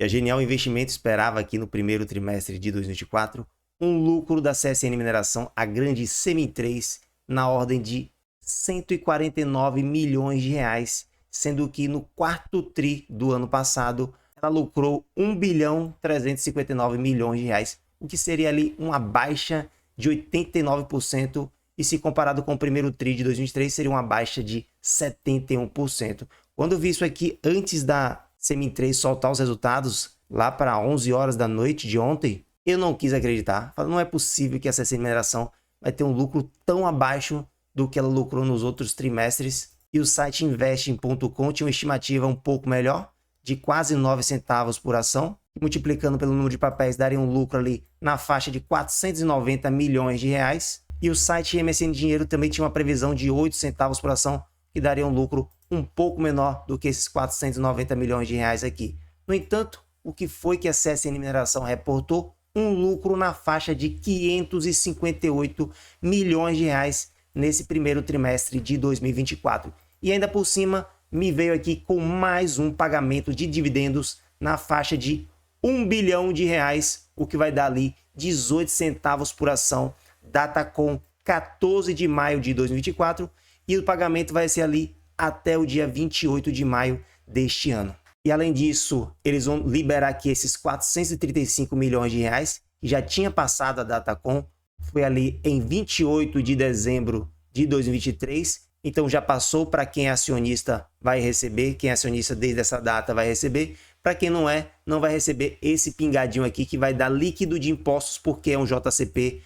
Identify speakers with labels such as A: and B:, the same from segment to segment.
A: E a Genial Investimentos esperava aqui no primeiro trimestre de 2024 um lucro da CSN Mineração, a grande Semi3, na ordem de 149 milhões de reais, sendo que no quarto tri do ano passado ela lucrou 1 bilhão 359 milhões de reais, o que seria ali uma baixa de 89%, e se comparado com o primeiro tri de 2023 seria uma baixa de 71%. Quando eu vi isso aqui antes da Semi3 soltar os resultados lá para 11 horas da noite de ontem, eu não quis acreditar. Falei, não é possível que a CSN Mineração vai ter um lucro tão abaixo do que ela lucrou nos outros trimestres. E o site investing.com tinha uma estimativa um pouco melhor, de quase 9 centavos por ação. Multiplicando pelo número de papéis, daria um lucro ali na faixa de 490 milhões de reais. E o site MSN Dinheiro também tinha uma previsão de 8 centavos por ação, que daria um lucro um pouco menor do que esses 490 milhões de reais aqui. No entanto, o que foi que a CSN Mineração reportou? Um lucro na faixa de 558 milhões de reais nesse primeiro trimestre de 2024. E ainda por cima, me veio aqui com mais um pagamento de dividendos na faixa de 1 bilhão de reais, o que vai dar ali 18 centavos por ação, data com 14 de maio de 2024, e o pagamento vai ser ali até o dia 28 de maio deste ano. E além disso, eles vão liberar aqui esses 435 milhões de reais, que já tinha passado a Datacom, foi ali em 28 de dezembro de 2023, então já passou. Para quem é acionista vai receber, quem é acionista desde essa data vai receber, para quem não é, não vai receber esse pingadinho aqui que vai dar líquido de impostos, porque é um JCP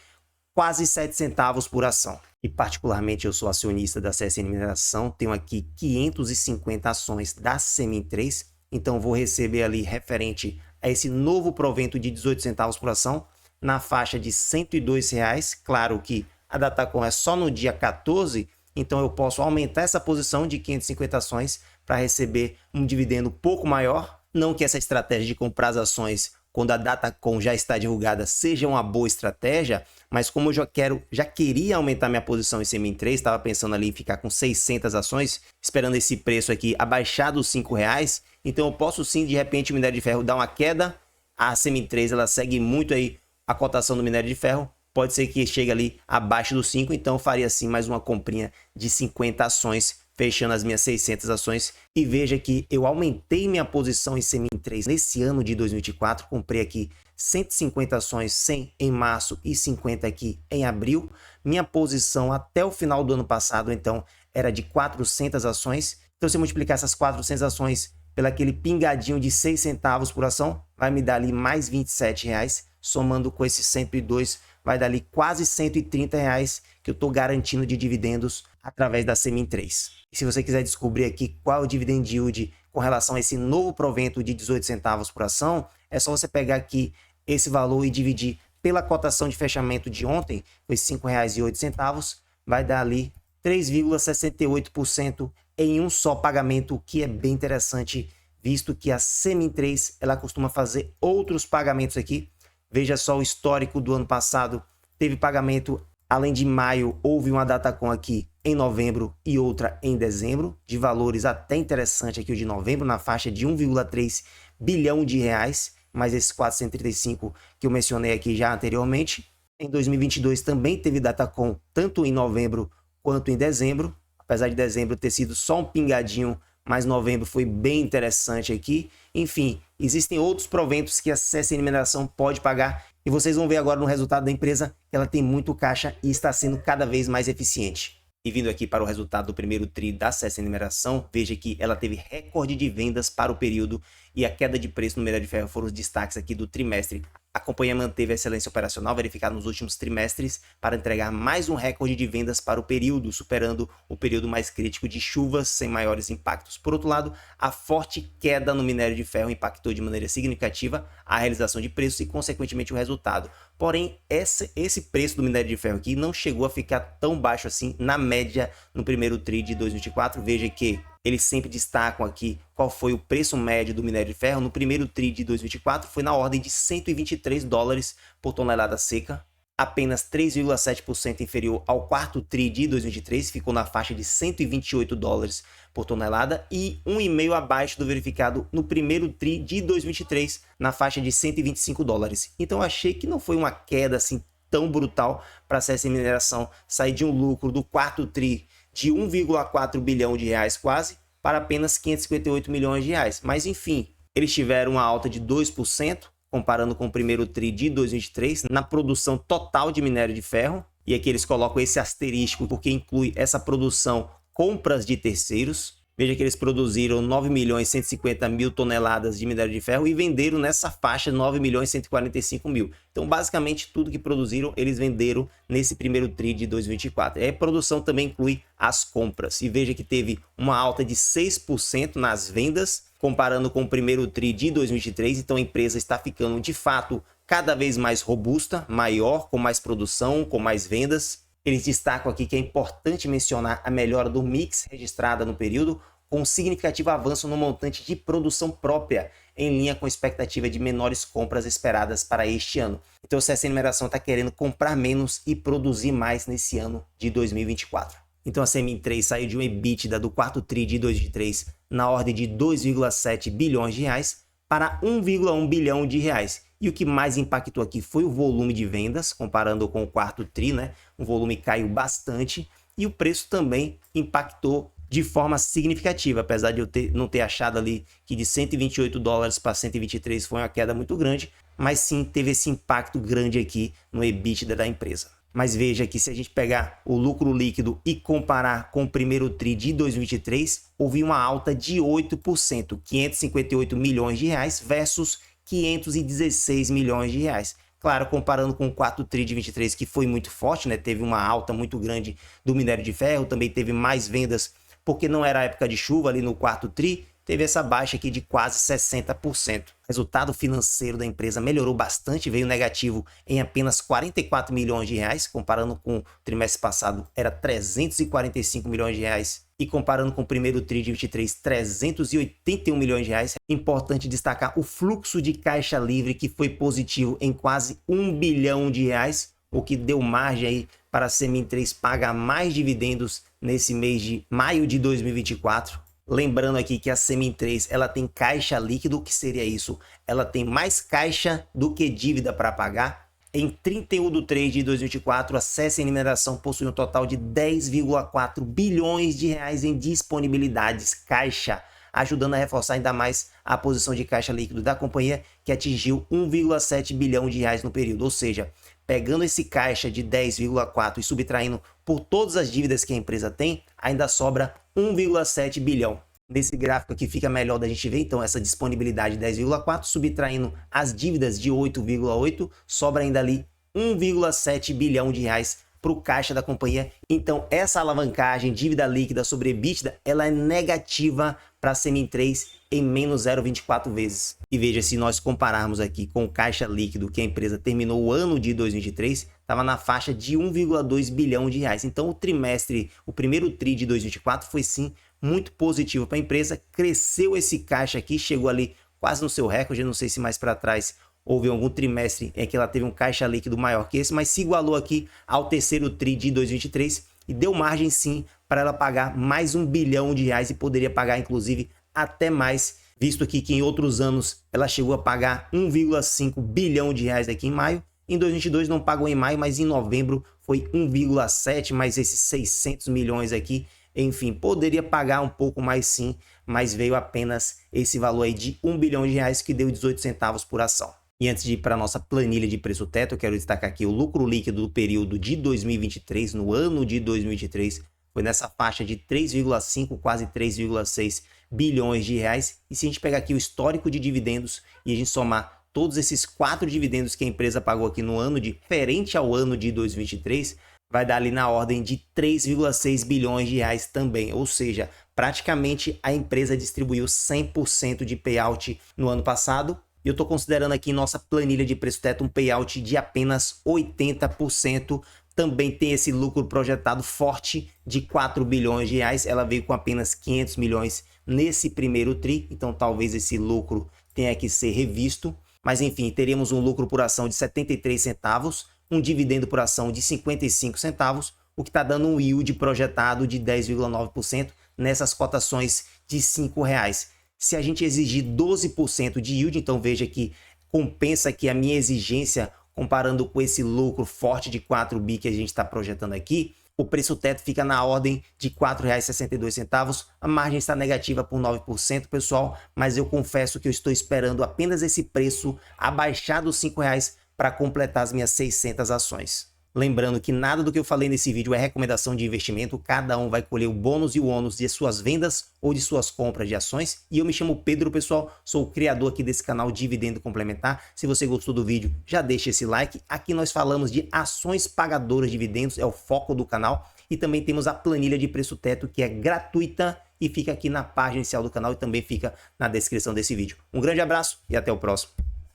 A: quase 7 centavos por ação. E particularmente eu sou acionista da CSN Mineração, tenho aqui 550 ações da Semi3, então vou receber ali referente a esse novo provento de 18 centavos por ação na faixa de R$ 102 reais. Claro que a Datacom é só no dia 14, então eu posso aumentar essa posição de 550 ações para receber um dividendo pouco maior. Não que essa estratégia de comprar as ações quando a Datacom já está divulgada seja uma boa estratégia, mas como eu já queria aumentar minha posição em Semi3, estava pensando ali em ficar com 600 ações, esperando esse preço aqui abaixar dos R$ 5 reais, então eu posso sim, de repente, o minério de ferro dar uma queda. A Semi3 ela segue muito aí a cotação do minério de ferro, pode ser que chegue ali abaixo dos 5, então eu faria sim mais uma comprinha de 50 ações, fechando as minhas 600 ações. E veja que eu aumentei minha posição em Semi3 nesse ano de 2024, comprei aqui 150 ações, 100 em março e 50 aqui em abril. Minha posição até o final do ano passado, então, era de 400 ações. Então, se eu multiplicar essas 400 ações pelo aquele pingadinho de 6 centavos por ação, vai me dar ali mais 27 reais, somando com esses 102, vai dar ali quase 130 reais que eu estou garantindo de dividendos através da Semi3. E se você quiser descobrir aqui qual é o dividend yield com relação a esse novo provento de 18 centavos por ação, é só você pegar aqui esse valor e dividir pela cotação de fechamento de ontem, foi R$ 5,08, vai dar ali 3,68% em um só pagamento, o que é bem interessante, visto que a Semi3 ela costuma fazer outros pagamentos aqui. Veja só o histórico do ano passado, teve pagamento, além de maio, houve uma Datacom aqui em novembro e outra em dezembro, de valores até interessante aqui o de novembro, na faixa de 1,3 bilhão de reais, mais esses 435 que eu mencionei aqui já anteriormente. Em 2022 também teve Datacom, tanto em novembro quanto em dezembro, apesar de dezembro ter sido só um pingadinho, mas novembro foi bem interessante aqui. Enfim, existem outros proventos que a CSN Mineração pode pagar e vocês vão ver agora no resultado da empresa que ela tem muito caixa e está sendo cada vez mais eficiente. E vindo aqui para o resultado do primeiro tri da CSN Mineração, veja que ela teve recorde de vendas para o período e a queda de preço no minério de ferro foram os destaques aqui do trimestre. A companhia manteve a excelência operacional verificada nos últimos trimestres para entregar mais um recorde de vendas para o período, superando o período mais crítico de chuvas sem maiores impactos. Por outro lado, a forte queda no minério de ferro impactou de maneira significativa a realização de preços e, consequentemente, o resultado. Porém, esse preço do minério de ferro aqui não chegou a ficar tão baixo assim na média no primeiro tri de 2024. Veja que eles sempre destacam aqui qual foi o preço médio do minério de ferro. No primeiro tri de 2024 foi na ordem de 123 dólares por tonelada seca. apenas 3,7% inferior ao quarto TRI de 2023, ficou na faixa de 128 dólares por tonelada e 1,5% abaixo do verificado no primeiro TRI de 2023, na faixa de 125 dólares. Então achei que não foi uma queda assim tão brutal para a CSN Mineração sair de um lucro do quarto TRI de 1,4 bilhão de reais quase para apenas 558 milhões de reais. Mas enfim, eles tiveram uma alta de 2%, comparando com o primeiro TRI de 2023, na produção total de minério de ferro. E aqui eles colocam esse asterisco porque inclui essa produção compras de terceiros. Veja que eles produziram 9.150.000 toneladas de minério de ferro e venderam nessa faixa 9.145.000. Então, basicamente, tudo que produziram, eles venderam nesse primeiro TRI de 2024. E a produção também inclui as compras. E veja que teve uma alta de 6% nas vendas, comparando com o primeiro TRI de 2023. Então, a empresa está ficando, de fato, cada vez mais robusta, maior, com mais produção, com mais vendas. Eles destacam aqui que é importante mencionar a melhora do mix registrada no período, com um significativo avanço no montante de produção própria, em linha com a expectativa de menores compras esperadas para este ano. Então, a CSN Mineração está querendo comprar menos e produzir mais nesse ano de 2024. Então, a CMIN3 saiu de um EBITDA do quarto TRI de 2023 na ordem de 2,7 bilhões de reais para 1,1 bilhão de reais. E o que mais impactou aqui foi o volume de vendas, comparando com o quarto TRI, né? O volume caiu bastante e o preço também impactou de forma significativa, apesar de eu não ter achado ali que de 128 dólares para 123 foi uma queda muito grande, mas sim teve esse impacto grande aqui no EBITDA da empresa. Mas veja que se a gente pegar o lucro líquido e comparar com o primeiro TRI de 2023, houve uma alta de 8%, 558 milhões de reais versus 516 milhões de reais. Claro, comparando com o quarto TRI de 23, que foi muito forte, né? Teve uma alta muito grande do minério de ferro, também teve mais vendas, porque não era época de chuva ali no quarto TRI, teve essa baixa aqui de quase 60%. O resultado financeiro da empresa melhorou bastante, veio negativo em apenas 44 milhões de reais, comparando com o trimestre passado era 345 milhões de reais. E comparando com o primeiro TRI de 23, 381 milhões de reais. Importante destacar o fluxo de caixa livre, que foi positivo em quase 1 bilhão de reais, o que deu margem aí para a CMIN3 pagar mais dividendos nesse mês de maio de 2024. Lembrando aqui que a CMIN3 ela tem caixa líquido, o que seria isso? Ela tem mais caixa do que dívida para pagar. Em 31 de 3 de 2024, a CSN Mineração possui um total de 10,4 bilhões de reais em disponibilidades caixa, ajudando a reforçar ainda mais a posição de caixa líquido da companhia, que atingiu 1,7 bilhão de reais no período. Ou seja, pegando esse caixa de 10,4 e subtraindo por todas as dívidas que a empresa tem, ainda sobra 1,7 bilhão. Nesse gráfico aqui fica melhor da gente ver, então, essa disponibilidade de 10,4, subtraindo as dívidas de 8,8, sobra ainda ali 1,7 bilhão de reais para o caixa da companhia. Então, essa alavancagem, dívida líquida sobre EBITDA, ela é negativa para a CMIN3 em menos 0,24 vezes. E veja, se nós compararmos aqui com o caixa líquido que a empresa terminou o ano de 2023, estava na faixa de 1,2 bilhão de reais. Então, o primeiro TRI de 2024 foi sim muito positivo para a empresa, cresceu esse caixa aqui, chegou ali quase no seu recorde, não sei se mais para trás houve algum trimestre em que ela teve um caixa líquido maior que esse, mas se igualou aqui ao terceiro TRI de 2023 e deu margem sim para ela pagar mais 1 bilhão de reais e poderia pagar inclusive até mais, visto aqui que em outros anos ela chegou a pagar 1,5 bilhão de reais aqui em maio. Em 2022 não pagou em maio, mas em novembro foi 1,7, mais esses 600 milhões aqui. Enfim, poderia pagar um pouco mais sim, mas veio apenas esse valor aí de 1 bilhão de reais, que deu 18 centavos por ação. E antes de ir para a nossa planilha de preço teto, eu quero destacar aqui o lucro líquido do período de 2023, no ano de 2023, foi nessa faixa de 3,5, quase 3,6 bilhões de reais. E se a gente pegar aqui o histórico de dividendos e a gente somar todos esses 4 dividendos que a empresa pagou aqui no ano diferente ao ano de 2023, vai dar ali na ordem de 3,6 bilhões de reais também. Ou seja, praticamente a empresa distribuiu 100% de payout no ano passado. E eu estou considerando aqui em nossa planilha de preço teto um payout de apenas 80%. Também tem esse lucro projetado forte de 4 bilhões de reais. Ela veio com apenas 500 milhões nesse primeiro TRI. Então talvez esse lucro tenha que ser revisto. Mas enfim, teríamos um lucro por ação de 73 centavos. um dividendo por ação de 55 centavos, o que está dando um yield projetado de 10,9% nessas cotações de R$ 5,00. Se a gente exigir 12% de yield, então veja que compensa aqui a minha exigência comparando com esse lucro forte de 4 bi que a gente está projetando aqui. O preço teto fica na ordem de R$ 4,62. A margem está negativa por 9%, pessoal, mas eu confesso que eu estou esperando apenas esse preço abaixar dos R$ 5,00 para completar as minhas 600 ações. Lembrando que nada do que eu falei nesse vídeo é recomendação de investimento, cada um vai colher o bônus e o ônus de suas vendas ou de suas compras de ações. E eu me chamo Pedro, pessoal, sou o criador aqui desse canal Dividendo Complementar. Se você gostou do vídeo, já deixa esse like. Aqui nós falamos de ações pagadoras de dividendos, é o foco do canal. E também temos a planilha de preço teto, que é gratuita e fica aqui na página inicial do canal e também fica na descrição desse vídeo. Um grande abraço e até o próximo.